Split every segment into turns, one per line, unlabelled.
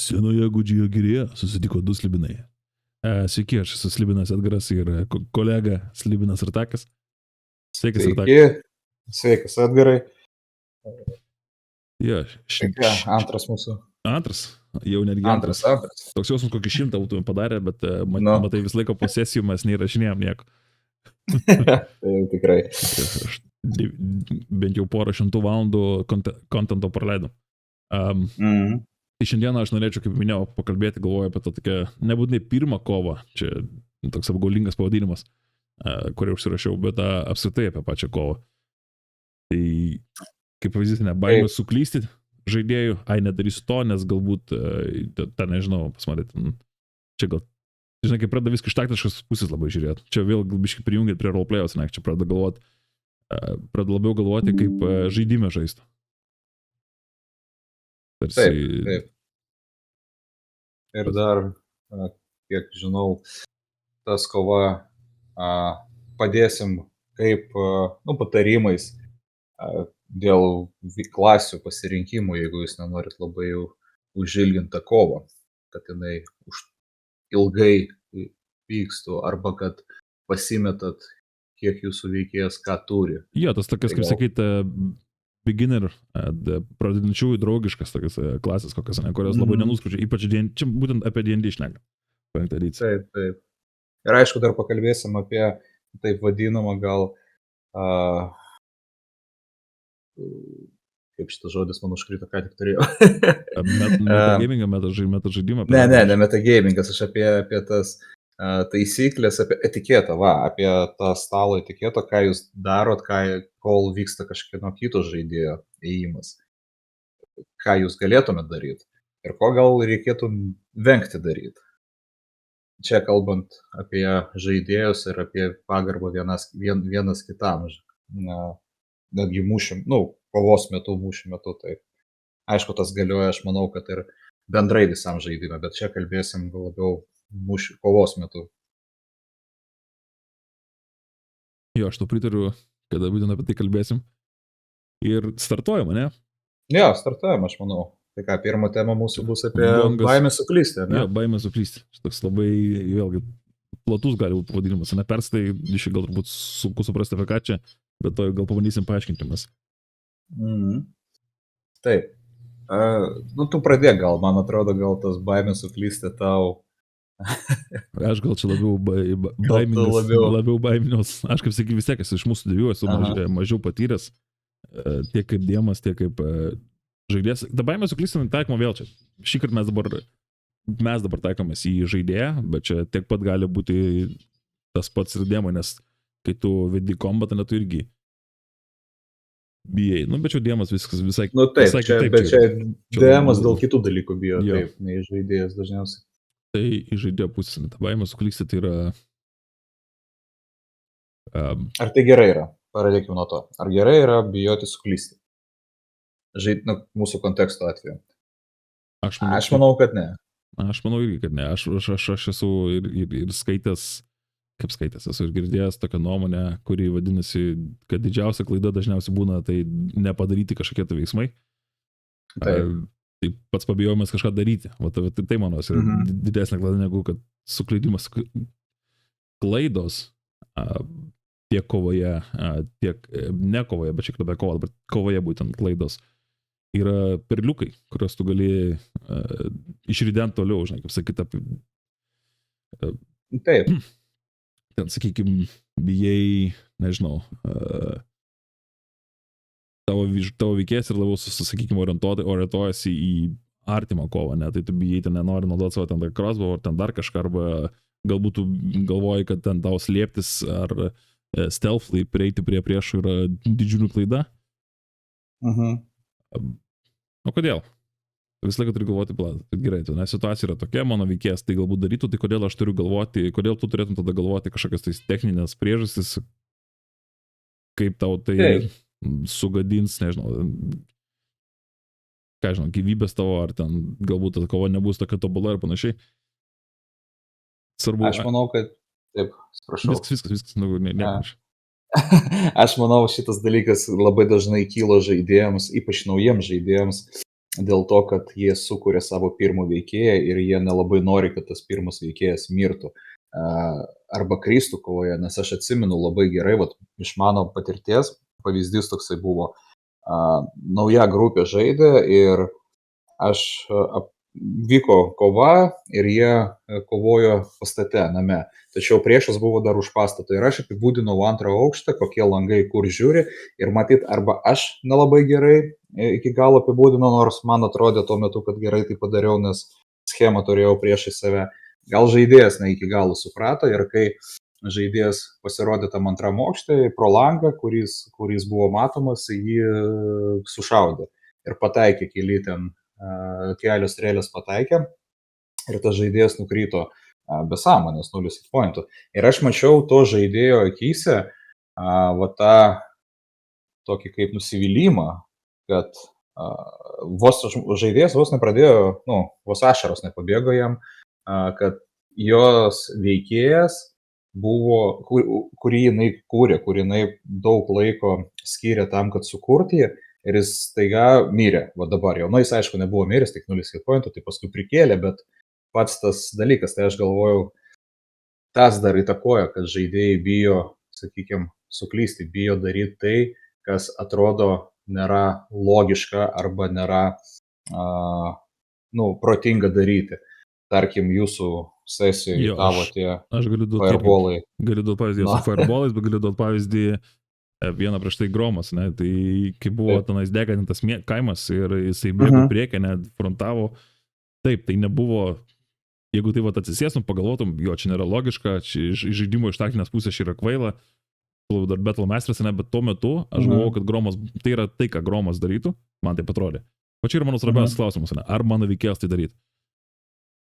Senoje Gudžijo girėje susitiko du slibinai. Sveiki, aš esu Slibinas Edgaras ir kolega Slibinas Artakas. Sveikas, Artakas.
Sveikas, Edgarai.
Ja,
Antras mūsų.
Antras, jau netgi antras. Toks jausmas, kokį 100 būtume padarę, bet matai vis laiko po sesijų mes neįrašinėjom nieko.
Tai jau tikrai.
Aš bent jau porą 100 valandų kontento praleidom. Tai šiandieną aš norėčiau, kaip minėjau, pakalbėti, galvoju apie tą tokią, nebūtinai pirmą kovą, čia toks apgaulingas pavadinimas, kurį užsirašiau, bet apskritai apie pačią kovą. Tai, kaip pavyzdys, baimė suklysti žaidėjų, nedarysiu to, nes galbūt, nežinau, pasmarėt, čia gal, žinai, kai pradeda viską iš taktiškas pusės labai žiūrėti, čia vėl biškai prijungėt prie roleplay'os, čia pradeda labiau galvoti, kaip žaidime žaisti.
Taip. Ir dar, kiek žinau, tas kova padėsim kaip patarimais dėl klasių pasirinkimų, jeigu jūs nenorit labai jau užilginti tą kovą, kad jinai ilgai vykstų arba kad pasimetat, kiek jūsų veikėjas ką turi.
Jo, tas tokias, kaip sakyti, beginner, pradedančiųjų draugiškas tokias klasės kokias, kurios labai nenuskručia, ypač čia būtent apie D&D šneka.
Taip. Ir aišku, dar pakalbėsim apie taip vadinamą gal, kaip šitas žodis man užkrito, ką tik turėjau.
Metagamingą, metažaidimą?
Ne metagamingas, aš apie tas taisyklės, apie etiketą, apie tą stalo etiketą, ką jūs darot, kol vyksta kažkieno kito žaidėjo ėjimas, ką jūs galėtumėt daryti ir ko gal reikėtų vengti daryti. Čia kalbant apie žaidėjus ir apie pagarbą vienas kitam, netgi kovos metu, mūšių metu, tai aišku, tas galioja, aš manau, kad ir bendrai visam žaidime, bet čia kalbėsim labiau kovos metu.
Jo, aš to pritariu, kada būtent apie tai kalbėsim. Ir startuojam, ne?
Jo, startuojam, aš manau. Tai ką, pirma tema mūsų bus apie baimę suklysti, ne?
Jo, baimę suklysti. Šitas labai, vėlgi, platus gali būti pavadinimas. Neperstai, iš gal turbūt sunku suprasti apie ką čia, bet to gal pabandysim paaiškinti mes.
Taip. Tu pradėk gal, man atrodo, gal tas baimė suklysti tau.
Aš gal čia labiau baiminios. Aš kaip sakyk, vis tiek esi iš mūsų dviejų, esu mažiau patyręs, tiek kaip dėmas, tiek kaip žaidėjas. Ta baimė suklysti taikoma vėl čia. Šįkart mes dabar taikomės į žaidėją, bet čia tiek pat gali būti tas pats ir dėmo, nes kai tu vedi kombatą, tu irgi bijai. Bet čia dėmas visai
kitaip. Bet čia dėmas dėl kitų dalykų bijo, taip, nei žaidėjas dažniausiai.
Tai į žaidėjo pusės, ta baimė suklysti, tai yra...
Ar tai gerai yra? Pradėkime nuo to. Ar gerai yra bijoti suklysti? Mūsų konteksto atveju. Aš manau, kad ne.
Aš manau irgi, kad ne. Aš esu ir skaitęs, esu ir girdėjęs tokią nuomonę, kuri vadinasi, kad didžiausia klaida dažniausiai būna tai nepadaryti kažkokie tai veiksmai.
Taip.
Tai pats pabijojimas kažką daryti. Tai mano yra didesnė klaida negu kad suklydimas. Klaidos tiek kovoje, tiek ne kovoje, bet šiek tiek apie kovą, bet kovoje būtent klaidos yra perliukai, kurios tu gali išridenti toliau, žinai, kaip sakyti.
Taip.
Ten, sakykime, bijai, nežinau, tavo veikėjas ir labiau, sakykime, orientuojasi į artimą kovą, ne? Tai tu bijai, ten nenori naudoti savo ten crossbow, ar ten dar kažką, arba galbūt tu galvoji, kad ten tau slėptis, ar stealthly prieiti prie priešų yra didžiulių klaida. O kodėl? Visą laiką turiu galvoti, gerai, nes situacija yra tokia, mano veikėjas tai galbūt darytų, tai kodėl aš turiu galvoti, kodėl tu turėtum tada galvoti kažkokias tai techninės priežastis, kaip tau tai sugadins, nežinau, ką žinau, gyvybės tavo, ar ten galbūt ta kova nebus tokia tobula ir panašiai. Svarbu.
Aš manau, kad taip, prašau.
Viskas,
Aš manau, šitas dalykas labai dažnai kyla žaidėjams, ypač naujiems žaidėjams, dėl to, kad jie sukūrė savo pirmą veikėją ir jie nelabai nori, kad tas pirmas veikėjas mirtų arba kristų kovoje, nes aš atsimenu labai gerai, vat, iš mano patirties pavyzdys toksai buvo, nauja grupė žaidė ir aš vyko kova ir jie kovojo pastate name. Tačiau priešas buvo dar už pastato ir aš apibūdinau antrą aukštą, kokie langai kur žiūri ir matyt, arba aš nelabai gerai iki galo apibūdinau, nors man atrodė tuo metu, kad gerai tai padariau, nes schemą turėjau priešai save. Gal žaidėjas ne iki galo suprato ir kai žaidėjas pasirodė tam antram aukštui pro langą, kuris buvo matomas, jį sušaudė ir pataikė keli ten kelios strėlės pataikė ir tas žaidėjas nukrito be sąmonės, 0 hit pointų. Ir aš mačiau to žaidėjo akyse va tą tokį kaip nusivylimą, kad žaidėjas vos nepradėjo, vos ašaros nepabėgo jam, kad jos veikėjas buvo, kurį jinai kūrė, kurį jinai daug laiko skyrė tam, kad sukurti jį, ir jis staiga mirė, va dabar jau. Jis aišku nebuvo miręs, tik 0 hit pointų, tai paskui prikėlė, bet pats tas dalykas, tai aš galvojau, tas dar įtakoja, kad žaidėjai bijo, sakykime, suklysti, bijo daryti tai, kas atrodo nėra logiška arba nėra, protinga daryti. Tarkim, jūsų sesijoje tavo tie fireballai.
Galiu duoti pavyzdį su fireballais, bet galiu duoti pavyzdį vieną prieš tai Gromas, ne? Tai kai buvo tenais deganintas kaimas ir jisai bėgo priekį, net frontavo, taip, tai nebuvo, jeigu tai atsisėstum, pagalvotum, jo, čia nėra logiška, čia žaidimo iš taktinės pusės čia yra kvaila, dar Battle Masters, ne, bet tuo metu aš galvoju, kad Gromas, tai yra tai, ką Gromas darytų, man taip atrodė. O čia yra mano svarbiausias klausimas, ne? Ar mano veikėjas tai darytų?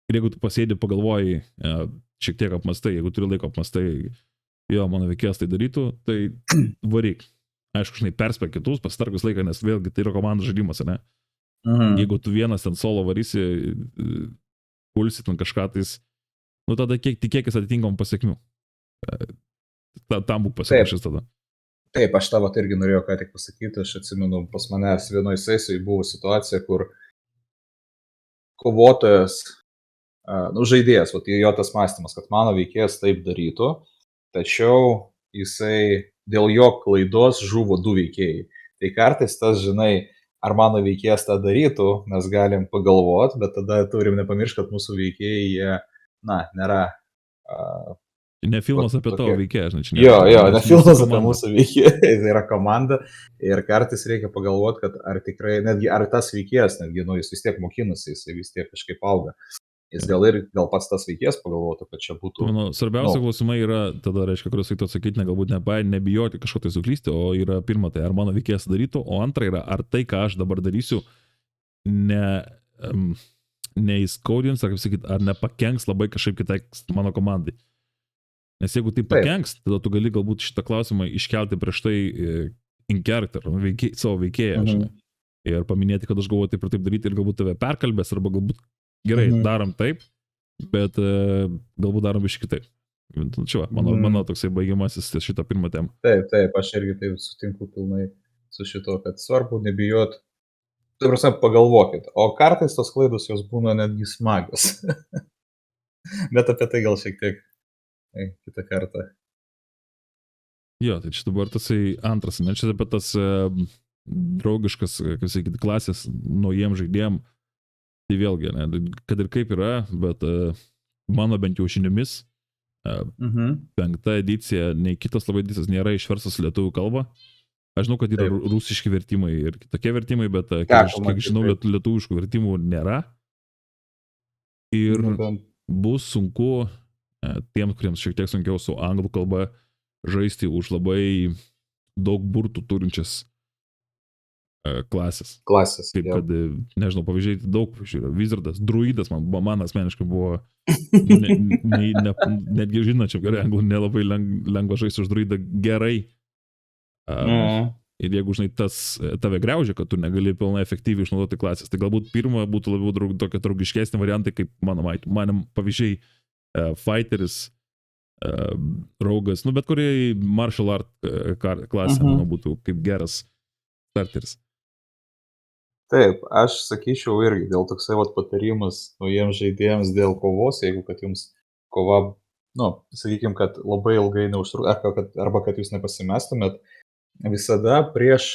Ir jeigu tu pasėdi, pagalvoji, šiek tiek apmastai, jeigu turi laiko apmastai, jo, mano veikėjas tai darytų, tai varyk. Aišku, žinai, perspėk kitus, pasitarkus laiką, nes vėlgi tai yra komandos žaidimas, ne? Jeigu tu vienas ten solo varysi, pulsi ten kažką, tais, tada tikėkis atitinkamų pasiekmių. Tam būk pasiekšęs tada.
Taip, aš tavo irgi norėjau ką tik pasakyti, aš atsimenu, pas manęs vienoje sesijoje buvo situacija, kur kovotojas, žaidėjas, jo tas mąstymas, kad mano veikėjas taip darytų, tačiau jisai dėl jo klaidos žuvo 2 veikėjai. Tai kartais tas, žinai, ar mano veikėjas tą darytų, mes galim pagalvoti, bet tada turim nepamiršti, kad mūsų veikėjai, jie, nėra...
Ne filmas apie tavo veikėją, žinai.
Jo, ne filmas apie mūsų veikėją, tai yra komanda ir kartais reikia pagalvoti, kad ar tikrai, netgi ar tas veikėjas, netgi, jis vis tiek mokinasi, jis vis tiek kažkaip auga. Jis gal pats tas veikėjas pagalvotų, kad čia būtų...
Svarbiausia klausimai yra, tada reiškia, kuriuos reiktų atsakyti, galbūt nebijoti kažko tai suklysti, o yra pirma, tai ar mano veikėjas darytų, o antra yra, ar tai, ką aš dabar darysiu, neįskaudins, ar kaip sakyti, ar nepakenks labai kažkaip kitai mano komandai. Nes jeigu tai pakenks, tada tu gali galbūt šitą klausimą iškelti prieš tai in character, savo veikėją, žinai. Ir paminėti, kad aš galvoju taip ir taip daryti ir galbūt tave perkalbės, arba galbūt gerai, darom taip, bet galbūt darom iš kitaip. Čia, mano toksai baigiamasis šitą pirmą temą.
Taip, aš irgi taip sutinku pilnai su šito, kad svarbu nebijot. Tai prasme, pagalvokit, o kartais tos klaidos jos būna netgi smagios. Bet apie tai gal šiek tiek kitą kartą.
Jo, tai čia dabar tasai antras, ne, čia apie tas draugiškas, kaip sakyti, klasės naujiem žaidėjim. Tai vėlgi, ne, kad ir kaip yra, bet mano bent jau žiniomis 5 edicija, nei kitas labai edicijas nėra išverstas lietuvių kalbą. Aš žinau, kad yra rusiški vertimai ir kitokie vertimai, bet kiek žinau, lietuviškų vertimų nėra. Ir bus sunku tiems, kuriems šiek tiek sunkiau su anglų kalba žaisti už labai daug burtų turinčias klasės. Kaip kad, nežinau, pavyzdžiai daug pavyzdžių. Wizardas, druidas, man asmeniškai buvo, netgi žinočiau gerai, anglų nelabai lengva žaisti už druidą gerai. Ir jeigu, žinai, tave griaužia, kad tu negali pilnai efektyviai išnaudoti klasės, tai galbūt pirma būtų labiau tokie draugiškesni variantai, kaip mano pavyzdžiai fighteris, raugas, bet kuriai martial art klasė, manau, būtų kaip geras starteris.
Taip, aš sakyčiau irgi dėl toksai vat patarimas naujiems žaidėjams dėl kovos, jeigu kad jums kova, nu, sakykim, kad labai ilgai neužtruktų, arba kad jūs nepasimestumėt, visada prieš,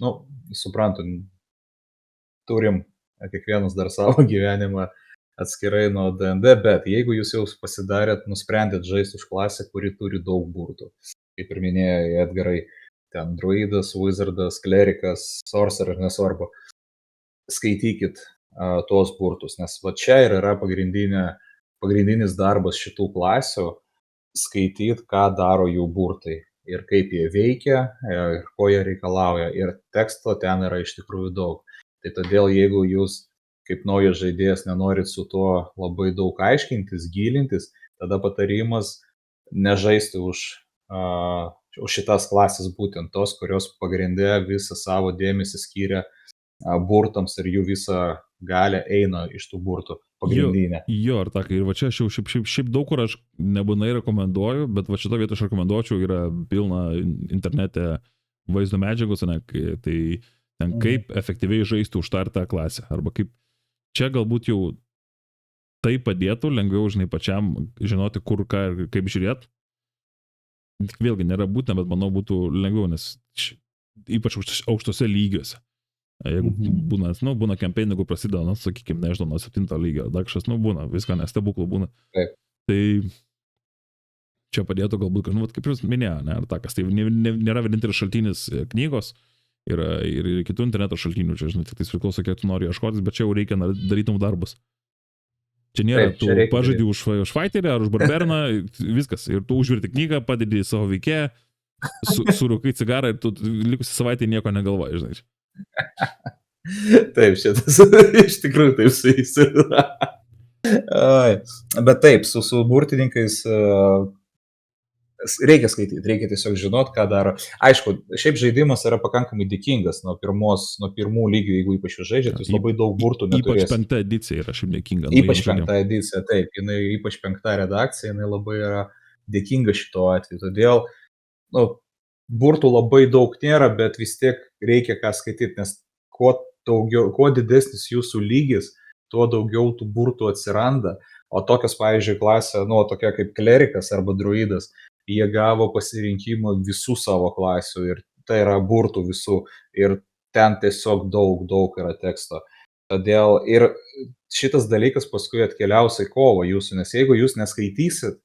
nu, suprantu, turim kiekvienas dar savo gyvenimą atskirai nuo D&D, bet jeigu jūs jau nusprendėt žaisti už klasę, kuri turi daug burtų, kaip ir minėjo Edgarai, ten druidas, wizardas, klerikas, sorcerer, nesvarbu, skaitykit tuos burtus, nes va čia ir yra pagrindinis darbas šitų klasių, skaityti, ką daro jų burtai ir kaip jie veikia, ir ko jie reikalauja. Ir teksto ten yra iš tikrųjų daug. Tai todėl, jeigu jūs kaip naujas žaidėjas nenorit su tuo labai daug aiškintis, gilintis, tada patarimas nežaisti už šitas klasės, būtent tos, kurios pagrindė visą savo dėmesį skiria burtams ir jų visą galę eina iš tų burtų pagrindinė.
Jo, ar takai, ir va čia aš jau šiaip daug kur aš nebūnai rekomenduoju, bet va šitą vietą aš rekomenduočiau, yra pilna internete vaizdo medžiagos, ne, tai ten kaip efektyviai žaisti už tą ir tą klasę, arba kaip čia galbūt jau tai padėtų lengviau, žinai, pačiam žinoti, kur ką ir kaip žiūrėti. Vėlgi nėra būtina, bet manau būtų lengviau, nes ypač aukštose lygiuose. Jeigu būna campaign, jeigu prasideda, sakykime, nežinau, nuo 7 lygio, dar kažkas, būna, viską nestebuklų būna.
Taip.
Tai čia padėtų galbūt, kaip jūs minėjo, ne, ar takas, tai nėra vienintelis šaltinis knygos, yra ir kitų interneto šaltinių, čia, žinai, tik tai priklauso, kiek tu nori ieškotis, bet čia jau reikia daryti namų darbus. Čia nėra,
taip, čia
tu pažaidži už fighterį ar už barberiną, viskas, ir tu užverti knygą, padedi savo veikėją, surūkai cigarą ir tu likusi savaitę nieko negalvoji, žinai.
Taip, šitas iš tikrųjų taip su jais yra. Bet taip, su burtininkais reikia skaityti, reikia tiesiog žinot, ką daro. Aišku, šiaip žaidimas yra pakankamai dėkingas nuo pirmų lygių, jeigu ypač jūs žaidžiat, jūs labai daug burtų neturėsite.
Ypač 5 edicija yra šiaip dėkinga.
Ypač 5 edicija, taip, ypač 5 redakcija, jinai labai yra dėkinga šito atveju. Todėl, burtų labai daug nėra, bet vis tiek reikia ką skaityti, nes kuo didesnis jūsų lygis, tuo daugiau tų burtų atsiranda. O tokios, pavyzdžiui, klasė, tokia kaip klerikas arba druidas, jie gavo pasirinkimą visų savo klasių ir tai yra burtų visų ir ten tiesiog daug yra teksto. Todėl ir šitas dalykas paskui atkeliaus į kovą jūsų, nes jeigu jūs neskaitysit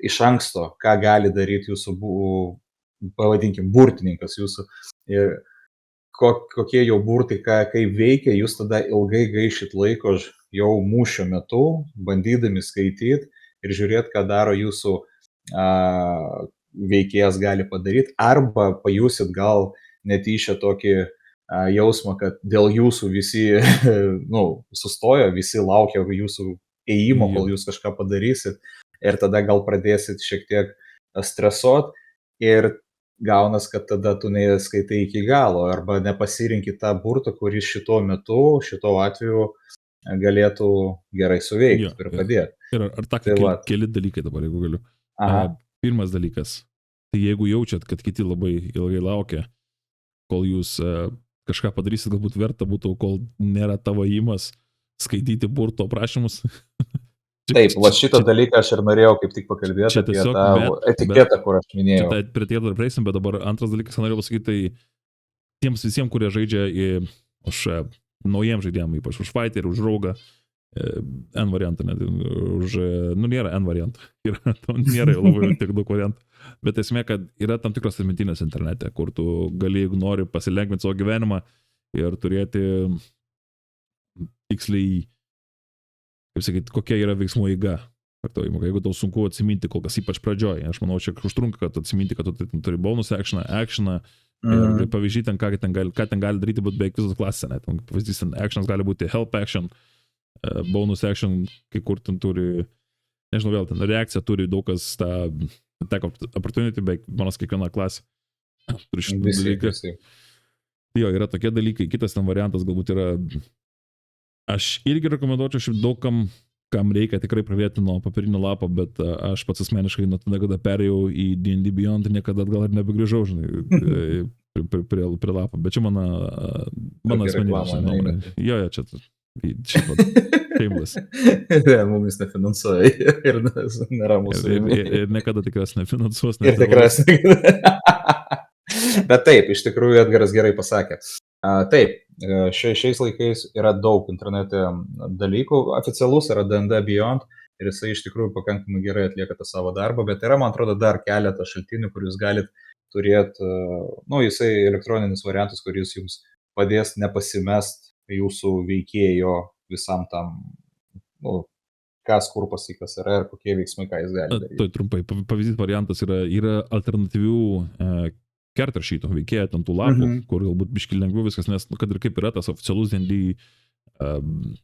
iš anksto, ką gali daryti jūsų, pavadinkim, burtininkas jūsų ir kokie jau burtai, kaip veikia, jūs tada ilgai gaišit laiko jau mūšio metu, bandydami skaityti ir žiūrėti, ką daro jūsų veikėjas gali padaryti, arba pajusit gal netyčia tokį jausmą, kad dėl jūsų visi sustojo, visi laukia jūsų ėjimo, kol jūs kažką padarysit ir tada gal pradėsit šiek tiek stresuot ir gaunas, kad tada tu neskaitai iki galo arba nepasirinki tą burtą, kuris šito metu, šito atveju galėtų gerai suveikti ir padėti.
Ir ar keli dalykai dabar, jeigu galiu. Pirmas dalykas, tai jeigu jaučiat, kad kiti labai ilgai laukia, kol jūs kažką padarysit, galbūt verta būtų, kol nėra tavo įimas skaityti burto aprašymus.
Taip, va šitą dalyką aš ir norėjau kaip tik pakalbėti apie tą etiketą, kur aš minėjau.
Čia prie tiek dar prieisim, bet dabar antras dalykas, ką norėjau pasakyti, tai tiems visiems, kurie žaidžia už naujiems žaidėjams, ypač už fighterį, už raugą, N variantą, nėra N variantų, nėra jau labai tiek daug variantų, bet esmė, kad yra tam tikros atmintinės internete, kur tu gali, jeigu nori, pasilengvinti savo gyvenimą ir turėti tiksliai, kaip sakyti, kokia yra veiksmų eiga. Jeigu tau sunku atsiminti, kol kas ypač pradžioj, aš manau, čia užtrunka, kad atsiminti, kad tu turi bonus actioną, ir pavyzdžiui, ką ten gali daryti, bet beveik visos klasės, pavyzdys, actionas gali būti help action, bonus action, kai kur ten turi, nežinau, vėl ten reakcija turi daug kas tą attack opportunity, beveik manos kiekviena klasė turi šitą dalyką. Jo, yra tokie dalykai, kitas ten variantas galbūt yra, aš irgi rekomenduočiau šiaip daug kam reikia tikrai pradėti nuo papirinio lapo, bet aš pats asmeniškai nuo tada, kada perėjau į D&D Beyond, niekada atgal ir nebegrįžau, žinai. prie lapo, bet čia mano
Reklamą
asmeninė nuomonė.
neįmeti.
Jo, čia šiaip shameless.
Ne, mumis nefinansuoja ir nėra mūsų.
Ir niekada tikras nefinansuos.
Ir tikras. Bet taip, iš tikrųjų Edgaras gerai pasakė. Taip, šiais laikais yra daug internete dalykų. Oficialus yra D&D Beyond ir jisai iš tikrųjų pakankamai gerai atlieka tą savo darbą, bet yra, man atrodo, dar keletą šaltinių, kur jūs galit turėti, jisai elektroninis variantas, kuris jums padės nepasimest jūsų veikėjo visam tam, kas kur pasikas yra ir kokie veiksmai, ką jis gali daryti.
Tai trumpai, pavyzdys variantas yra alternatyvių character sheet'o veikėjo ant tų lapų, kur galbūt biškį lengviau viskas, nes kad ir kaip yra tas oficialus D&D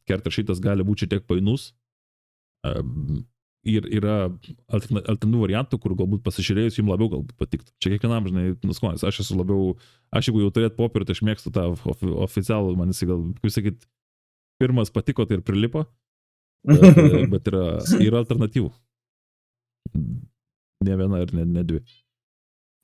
character sheet'as gali būti šiek tiek painus. Ir yra alternatyvių variantų, kur galbūt pasižiūrėjus jums labiau galbūt patiktų. Čia kiekvienam, žinai, nuskonis. Aš jeigu jau turėt popierių, tai aš mėgstu tą oficialų, man jisai gal, kaip sakyt, pirmas patiko, tai ir prilipo, bet yra alternatyvų. Ne viena ir ne dvi.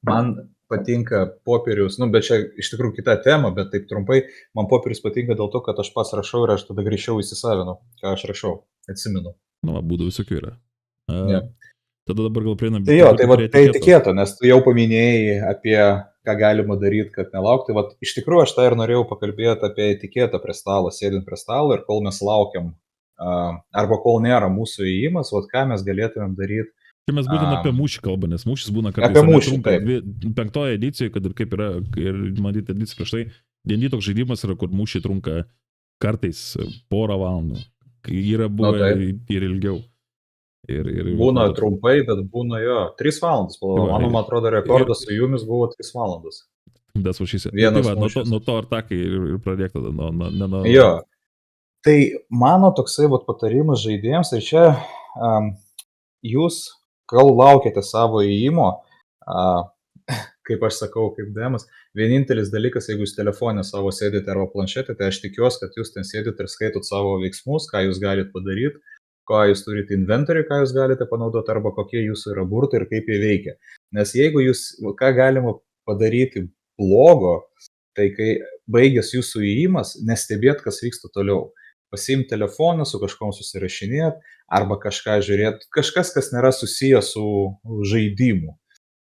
Man patinka popierius, bet čia iš tikrųjų kita tema, bet taip trumpai, man popierius patinka dėl to, kad aš pats rašau ir aš tada greičiau įsisavinu, ką aš rašau, atsimenu.
Būdų visokių yra.
Yeah.
Tada dabar gal prieinam.
Tai jo, tai etiketą, nes tu jau paminėjai apie ką galima daryti, kad nelaukti. Iš tikrųjų, aš tą ir norėjau pakalbėti apie etiketą prie stalo, sėdint prie stalo ir kol mes laukiam, arba kol nėra mūsų įėjimas, ką mes galėtumėm daryti.
Čia mes būtent apie mūšį kalbame, nes mūšis būna
kartais. Apie mūšį, taip.
5 edicijoje, kad ir kaip yra, ir matyti ediciją prieš tai, D&D toks žaidimas yra, kur mūšiai trunka kartais porą valandų. Yra buvę ir ilgiau. Ir
būna trumpai, bet būna 3 valandas. Man atrodo, rekordas su jumis buvo 3 valandas.
Das vašysi. Nuo to ar takai ir pradėk tada.
Jo. Tai mano toksai patarimas žaidėjams, ir čia jūs, kol laukiate savo įėjimo, kaip aš sakau, kaip demas, vienintelis dalykas, jeigu jūs telefonę savo sėdite arba planšetę, tai aš tikiuosi, kad jūs ten sėdite ir skaitot savo veiksmus, ką jūs galite padaryti, ką jūs turite inventorių, ką jūs galite panaudoti, arba kokie jūsų yra burtai ir kaip jie veikia. Nes jeigu jūs, ką galima padaryti blogo, tai kai baigęs jūsų įėjimas, nestebėt, kas vyksta toliau. Pasiimti telefoną, su kažkom susirašinėt, arba kažką žiūrėti, kažkas, kas nėra susijęs su žaidimu,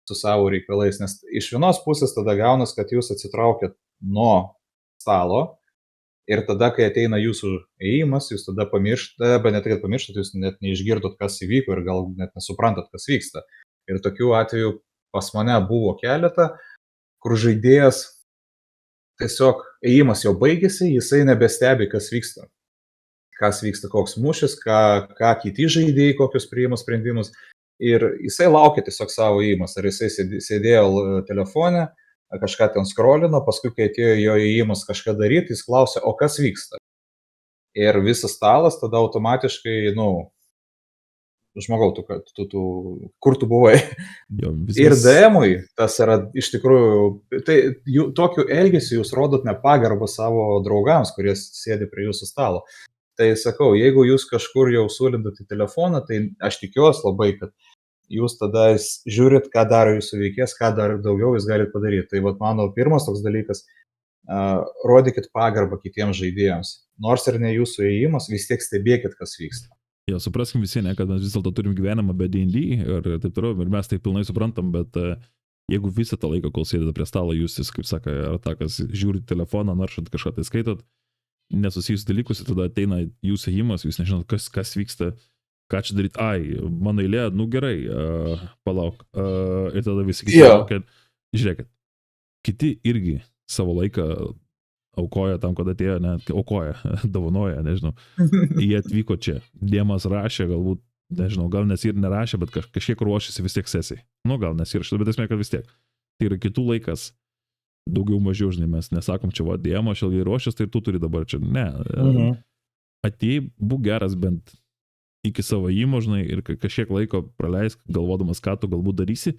su savo reikalais. Nes iš vienos pusės tada gaunas, kad jūs atsitraukėt nuo stalo, ir tada, kai ateina jūsų įėjimas, jūs tada pamirštate, bet ne tai, kad pamirštate, jūs net neišgirdot, kas įvyko ir gal net nesuprantat, kas vyksta. Ir tokių atvejų pas mane buvo keletą, kur žaidėjas tiesiog įėjimas jau baigėsi, jisai nebestebi, kas vyksta. Kas vyksta, koks mūšis, ką kiti žaidėjai, kokius priima sprendimus. Ir jisai laukia tiesiog savo įėjimas. Ar jisai sėdėjo telefone, kažką ten scrollino, paskui, kai atėjo jo įėjimas kažką daryti, jis klausė, o kas vyksta? Ir visas stalas tada automatiškai, žmogau, kur tu buvai? Ir DM-ui tas yra iš tikrųjų, tai tokiu elgesiu jūs rodot nepagarbą savo draugams, kurie sėdi prie jūsų stalo. Tai sakau, jeigu jūs kažkur jau sulindat į telefoną, tai aš tikiuosi labai, kad jūs tada žiūrit, ką daro jūsų veikėjas, ką dar daugiau jūs galite padaryti. Tai mano pirmas toks dalykas, rodykit pagarbą kitiems žaidėjams. Nors ir ne jūsų įėjimas, vis tiek stebėkit, kas vyksta.
Jo, supraskim visi, kad mes vis dėlto turim gyvenimą be D&D ir taip toliau, ir mes tai pilnai suprantam, bet jeigu visą tą laiką, kol sėdite prie stalo, jūs, kaip sako, ar takas, žiūrit telefoną, naršat kažką tai skaitot, nesusijusius dalykus, ir tada ateina jūsų įėjimas, jūs nežinot, kas vyksta, ką čia daryti, mano eilė, gerai, palauk. Ir tada visi kiti, kad, žiūrėkit, kiti irgi savo laiką aukoja tam, kad atėjo, aukoja, dovanoja, nežinau. Jie atvyko čia, Diemas rašė, galbūt, nežinau, gal nes ir nerašė, bet kažkiek ruošėsi vis tiek sesijai. Gal nes ir šitą, bet esmė, kad vis tiek. Tai yra kitų laikas, daugiau mažiau, žinai, mes nesakom, čia Diemas ilgai ruošęs, tai tu turi dabar čia, ne. Atėjai, būk geras bent iki savo įmo, žinai, ir kažkiek laiko praleisk, galvodamas, ką tu galbūt darysi,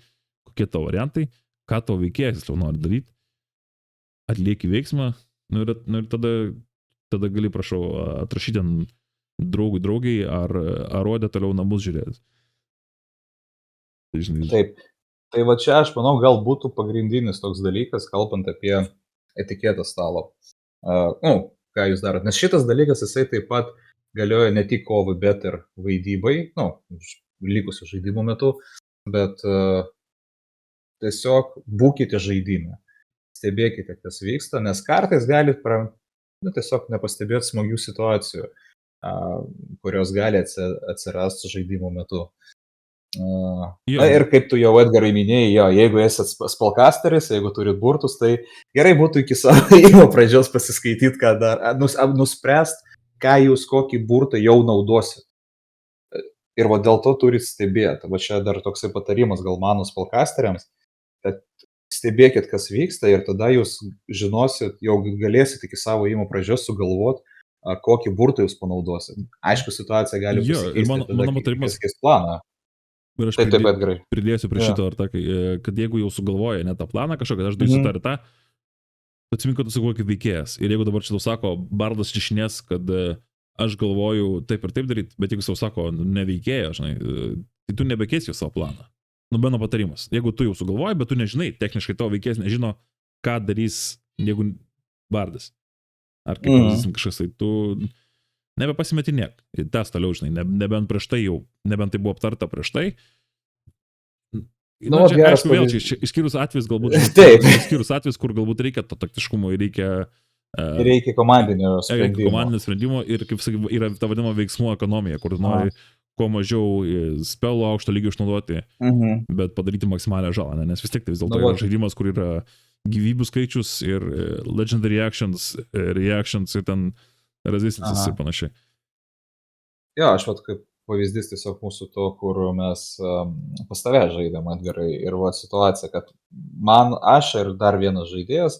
kokie tavo variantai, ką tavo veikėjas jau nori daryti, atlieki veiksmą, ir tada gali, prašau, atrašyti ant draugai, ar rodė toliau namus žiūrėti.
Taip, Tai va čia aš manau, gal būtų pagrindinis toks dalykas, kalbant apie etiketą stalo. Ką jūs darot. Nes šitas dalykas, jisai taip pat galioja ne tik kovai, bet ir vaidybai, likusių žaidimų metu, bet tiesiog būkite žaidime. Stebėkite, kas vyksta, nes kartais galit tiesiog nepastebėti smagių situacijų, kurios gali atsirasti žaidimo metu. Ir kaip tu jau Edgarai minėjai, jeigu esi spellcasteris, jeigu turit burtus, tai gerai būtų iki savo pradžios pasiskaityti, ką dar, nuspręst, ką jūs kokį burtą jau naudosit. Ir va dėl to turit stebėti. Va čia dar toksai patarimas gal mano spellcasteriams, kad stebėkit, kas vyksta ir tada jūs žinosit, jau galėsit iki savo įmo pradžios sugalvoti, kokį burtą jūs panaudosit. Aišku, situacija gali pasikeisti, tada pasikeis planą.
Ir aš pridėsiu prie šito, kad jeigu jau sugalvoja ne tą planą kažkokią, aš darysiu tą ir tą, atsimink, kad tu sakai kaip veikėjas. Ir jeigu dabar čia tau sako bardas čišinės, kad aš galvoju taip ir taip daryti, bet jeigu tau sako neveikėja, žinai, tai tu nebekeisi savo planą. Beno patarimas. Jeigu tu jau sugalvoji, bet tu nežinai, techniškai tavo veikėjas nežino, ką darys, jeigu bardas. Ar kaip pavyzdys kažkas, tai tu nebepasimetinėk. Tas toliau, žinai, nebent prieš tai jau, nebent tai buvo aptarta prieš tai. Čia, aišku, vėl čia išskyrus atvejus galbūt, išskyrus atvejus, kur galbūt reikia to taktiškumo ir
reikia komandinio
sprendimo ir, kaip sakai, yra ta vadinama veiksmų ekonomija, kur nori kuo mažiau spelų aukšto lygio išnaudoti, bet padaryti maksimalią žalą, nes vis tiek tai vis dėlto yra žaidimas, kur yra gyvybių skaičius ir legendary reactions ir ten rezistences ir panašiai.
Jo, aš kaip pavyzdys tiesiog mūsų to, kur mes pas tave žaidėm Edgarai ir situacija, kad aš ir dar vienas žaidėjas,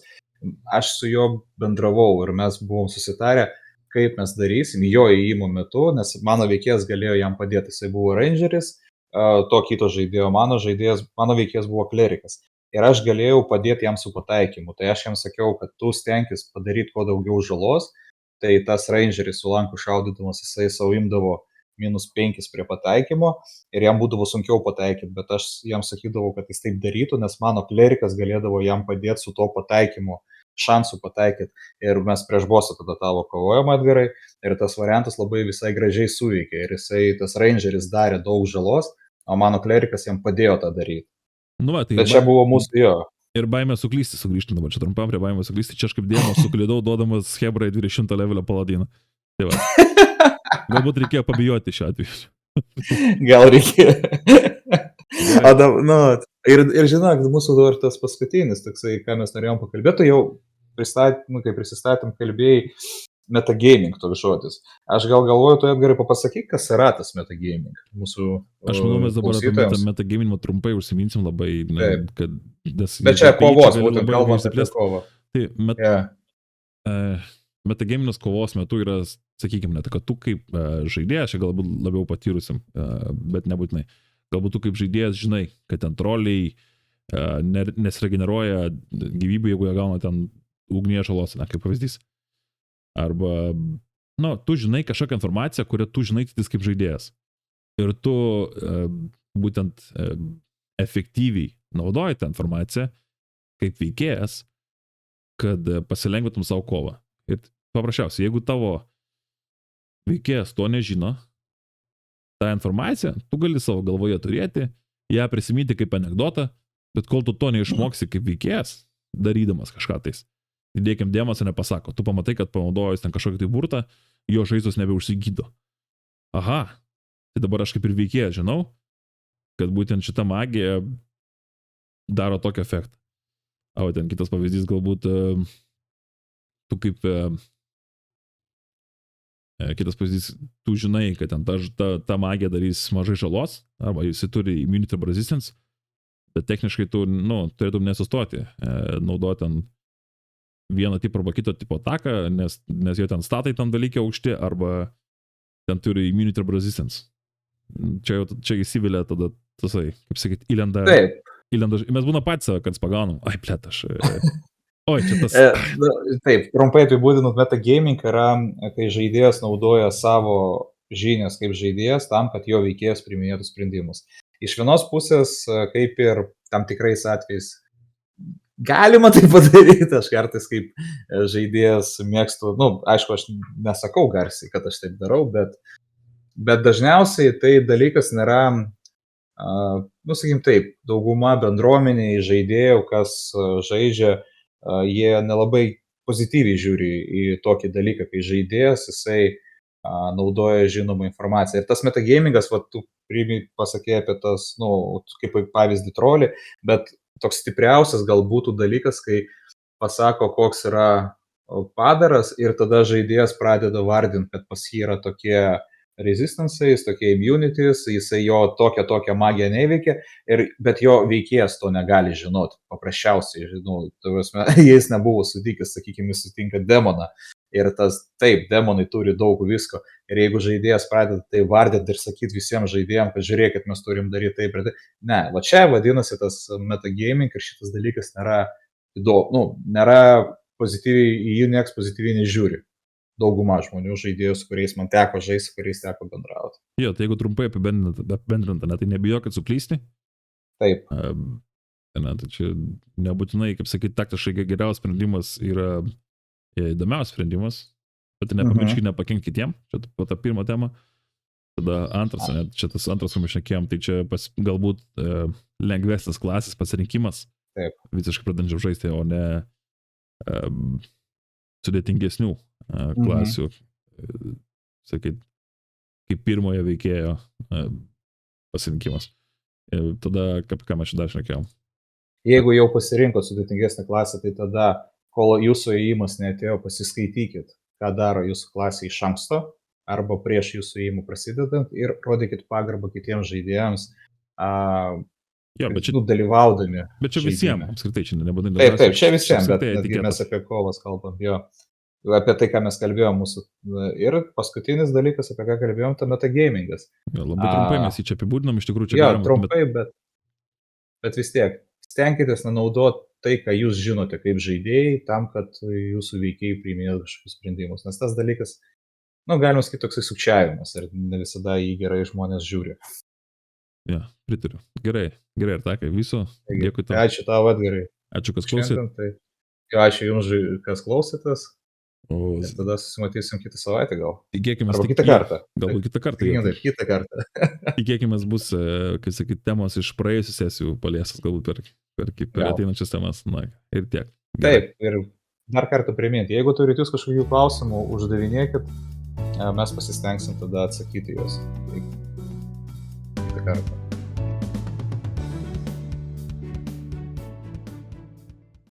aš su juo bendravau ir mes buvom susitarę, kaip mes darysim jo įėjimo metu, nes mano veikėjas galėjo jam padėti, jisai buvo rangeris, to kito žaidėjo, mano veikėjas buvo klerikas. Ir aš galėjau padėti jam su pataikymu, tai aš jam sakiau, kad tu stenkis padaryti kuo daugiau žalos, tai tas rangeris su lanku šaudydamas, jisai savo imdavo -5 prie pataikymo ir jam būdavo sunkiau pataikyti, bet aš jam sakydavau, kad jis taip darytų, nes mano klerikas galėdavo jam padėti su to pataikymu, šansų pataikyti. Ir mes prieš bosą tada tavo kovojom Edgarai ir tas variantas labai visai gražiai suveikė ir tas rangeris darė daug žalos, o mano klerikas jam padėjo tą daryti. Tai čia buvo mūsų jo.
Ir baimė suklysti, sugrįžtant dabar čia trumpam prie baimę suklysti, čia aš kaip dėmos suklydau, duodamas Hebrai 20 levelio paladiną. Tai va. Galbūt reikėjo pabijoti šiuo atveju.
Gal reikėjo. Ir žinok, mūsų dabar tas paskutinis, toksai, ką mes norėjom pakalbėti, jau kai prisistatėm kalbėjai metagaming toks žodis. Aš gal galvoju, tu Edgarai pasakyk, kas yra tas metagaming.
Aš manau, mes dabar apie metagaming trumpai užsiminsim labai.
Bet čia kovos, būtent kalbant apie kovą.
Tai metagamingas kovos metu yra, sakykime, kad tu kaip žaidėjas, čia galbūt labiau patyrusim, bet nebūtinai. Galbūt tu kaip žaidėjas žinai, kad ten troliai nesiregeneruoja gyvybę, jeigu jie gauna ten ugnie žalos, kaip pavyzdys. Arba, tu žinai kažkokią informaciją, kurią tu žinai tik kaip žaidėjas. Ir tu būtent efektyviai naudoji tą informaciją kaip veikėjas, kad pasilengvintum savo kovą. Ir paprasčiausiai, jeigu tavo veikėjas to nežino, tą informaciją tu gali savo galvoje turėti, ją prisiminti kaip anekdotą, bet kol tu to neišmoksi kaip veikėjas, darydamas kažką tais, dėkim dėmesio nepasako. Tu pamatai, kad panaudojus ten kažkokį tai burtą, jo žaizdos nebeužsigydo. Aha, tai dabar aš kaip ir veikėjas žinau, kad būtent šita magija daro tokį efektą. O ten kitas pavyzdys galbūt tu kaip kitas pavyzdys, tu žinai, kad ten ta magija darys mažai žalos, arba jis turi immunity resistance, bet techniškai tu, turėtum nesustoti, naudoti ten vieną tipą arba kito tipo ataką, nes jo ten statai tam dalykai aukšti, arba ten turi immunity resistance. Čia įsivelia tada, tasai, kaip sakyt, įlenda. Mes būna patys save, kad pagaunam. Ai, plėt, aš... Oi, čia tas...
Taip, trumpai apibūdinant, metagaming yra, kai žaidėjas naudoja savo žinias kaip žaidėjas tam, kad jo veikėjas priiminėtų sprendimus. iš vienos pusės, kaip ir tam tikrais atvejais galima tai padaryti, aš kartais kaip žaidėjas mėgstu, aišku, aš nesakau garsiai, kad aš taip darau, bet dažniausiai tai dalykas nėra, sakykim taip, dauguma bendruomeniai žaidėjų, kas žaidžia, jie nelabai pozityviai žiūri į tokį dalyką, kai žaidėjas, jisai naudoja žinomą informaciją. Ir tas metagamingas, tu pasakė apie tas, kaip pavyzdį trolį, bet toks stipriausias gal būtų dalykas, kai pasako, koks yra padaras ir tada žaidėjas pradeda vardinti, kad pas jį yra tokie resistances, tokie immunities, jisai jo tokią magiją neveikia, bet jo veikėjas to negali žinoti. Paprasčiausiai, jis nebuvo sutikęs, sakykime, jis sutinka demoną. Ir taip, demonai turi daug visko. Ir jeigu žaidėjas pradeda tai vardinti ir sakyti visiems žaidėjams, kad žiūrėkit, mes turim daryti taip ir taip. Ne, va čia vadinasi tas metagaming ir šitas dalykas nėra nėra pozityviai, į jį nieks pozityviai nežiūri. Dauguma žmonių žaidėjų, su kuriais man teko žaisti, su kuriais teko bendrauti.
Jo, tai jeigu trumpai apibendrinta, tai nebijokit suklysti.
Taip.
Tai čia nebūtinai, kaip sakyti, taktiškai geriausias sprendimas yra įdomiausias sprendimas, bet nepamirškit nepakenkti kitiem, čia po tą pirmą temą. Tada antras, čia tas antras, kur mes šnekėjom, tai čia galbūt lengvesnis klasės pasirinkimas.
Taip.
Visiškai pradedančiam žaisti, o ne sudėtingesnių klasių, sakyt, kaip pirmojo veikėjo pasirinkimas. Tada, ką mes čia dar šnekėjom.
Jeigu jau pasirinkot sudėtingesnę klasę, tai tada, kol jūsų įėjimas neatėjo, pasiskaitykit, ką daro jūsų klasė iš anksto, arba prieš jūsų įėjimą prasidedant ir rodykit pagarbą kitiems žaidėjams, dalyvaudami.
Bet čia visiems, apskritai, čia nebūtinai.
Taip, čia visiems, bet mes apie kovas kalbam, jo. Apie tai, ką mes kalbėjom mūsų. Ir paskutinis dalykas, apie ką kalbėjom, tai metagamingas.
Labai trumpai mes jį čia apibūdinam, iš tikrųjų čia
galima. Trumpai, bet vis tiek, stenkitės nenaudoti tai, ką jūs žinote kaip žaidėjai, tam, kad jūsų veikėjai priiminėtų kažkokius sprendimus. Nes tas dalykas, galima sakyti, toksai sukčiavimas ir ne visada jį gerai žmonės žiūri.
Ja, pritariu. Gerai, Artakai, viso. Dėkui tau.
Ačiū tau, Edgarai.
Ačiū, kas klausėt.
Ačiū jums, kas klausėtės. Ir tada susimatysim kitą savaitę gal.
Tikėkime,
arba kitą kartą.
Galbūt kitą kartą.
Kitą kartą.
Tikėkime, bus, kaip sakyti, temos iš praėjusių sesijų paliesas, galbūt per ateinančias temas. Ir tiek.
Taip, ir dar kartą priminti, jeigu turite jūs kažkokių klausimų, uždavinėkit, mes pasistengsim tada atsakyti juos. Kitą kartą.